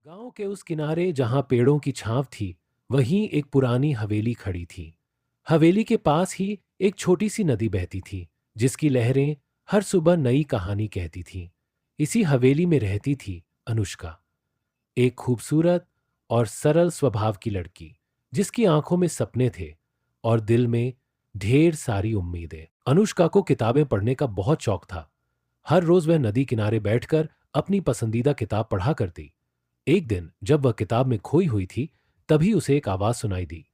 गांव के उस किनारे जहां पेड़ों की छांव थी, वहीं एक पुरानी हवेली खड़ी थी। हवेली के पास ही एक छोटी सी नदी बहती थी, जिसकी लहरें हर सुबह नई कहानी कहती थीं। इसी हवेली में रहती थी अनुष्का, एक खूबसूरत और सरल स्वभाव की लड़की, जिसकी आंखों में सपने थे और दिल में ढेर सारी उम्मीदें। अनुष्का को किताबें पढ़ने का बहुत शौक था। हर रोज वह नदी किनारे बैठकर अपनी पसंदीदा किताब पढ़ा करती। एक दिन जब वह किताब में खोई हुई थी, तभी उसे एक आवाज सुनाई दी।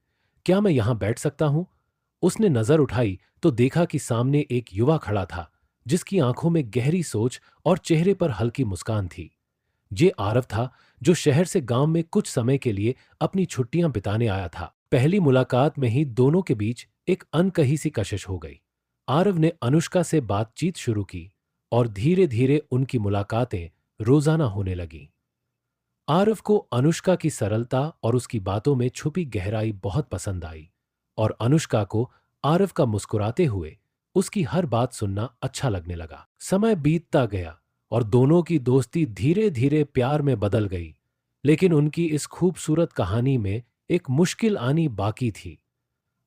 क्या मैं यहां बैठ सकता हूं? उसने नजर उठाई तो देखा कि सामने एक युवा खड़ा था, जिसकी आंखों में गहरी सोच और चेहरे पर हल्की मुस्कान थी। ये आरव था, जो शहर से गांव में कुछ समय के लिए अपनी छुट्टियां बिताने आया था। पहली मुलाकात में ही दोनों के बीच एक अनकही सी कशिश हो गई। आरव ने अनुष्का से बातचीत शुरू की और धीरे धीरे उनकी मुलाकातें रोजाना होने लगीं। आरव को अनुष्का की सरलता और उसकी बातों में छुपी गहराई बहुत पसंद आई, और अनुष्का को आरव का मुस्कुराते हुए उसकी हर बात सुनना अच्छा लगने लगा। समय बीतता गया और दोनों की दोस्ती धीरे धीरे प्यार में बदल गई। लेकिन उनकी इस खूबसूरत कहानी में एक मुश्किल आनी बाकी थी।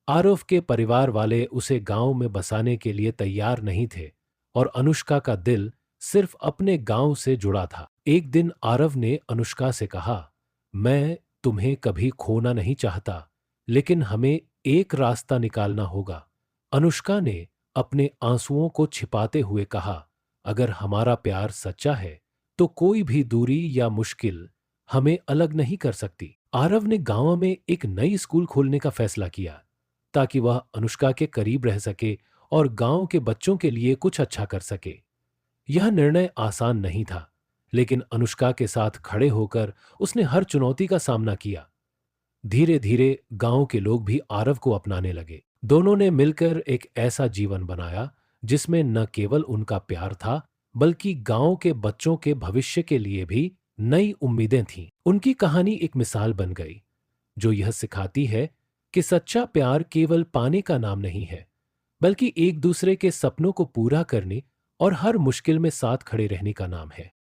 आरव के परिवार वाले उसे गांव में बसाने के लिए तैयार नहीं थे, और अनुष्का का दिल सिर्फ अपने गांव से जुड़ा था। एक दिन आरव ने अनुष्का से कहा, मैं तुम्हें कभी खोना नहीं चाहता, लेकिन हमें एक रास्ता निकालना होगा। अनुष्का ने अपने आंसुओं को छिपाते हुए कहा, अगर हमारा प्यार सच्चा है, तो कोई भी दूरी या मुश्किल हमें अलग नहीं कर सकती। आरव ने गांव में एक नई स्कूल खोलने का फैसला किया, ताकि वह अनुष्का के करीब रह सके और गांव के बच्चों के लिए कुछ अच्छा कर सके। यह निर्णय आसान नहीं था, लेकिन अनुष्का के साथ खड़े होकर उसने हर चुनौती का सामना किया। धीरे धीरे गांव के लोग भी आरव को अपनाने लगे। दोनों ने मिलकर एक ऐसा जीवन बनाया, जिसमें न केवल उनका प्यार था, बल्कि गांव के बच्चों के भविष्य के लिए भी नई उम्मीदें थीं। उनकी कहानी एक मिसाल बन गई, जो यह सिखाती है कि सच्चा प्यार केवल पाने का नाम नहीं है, बल्कि एक दूसरे के सपनों को पूरा करने और हर मुश्किल में साथ खड़े रहने का नाम है।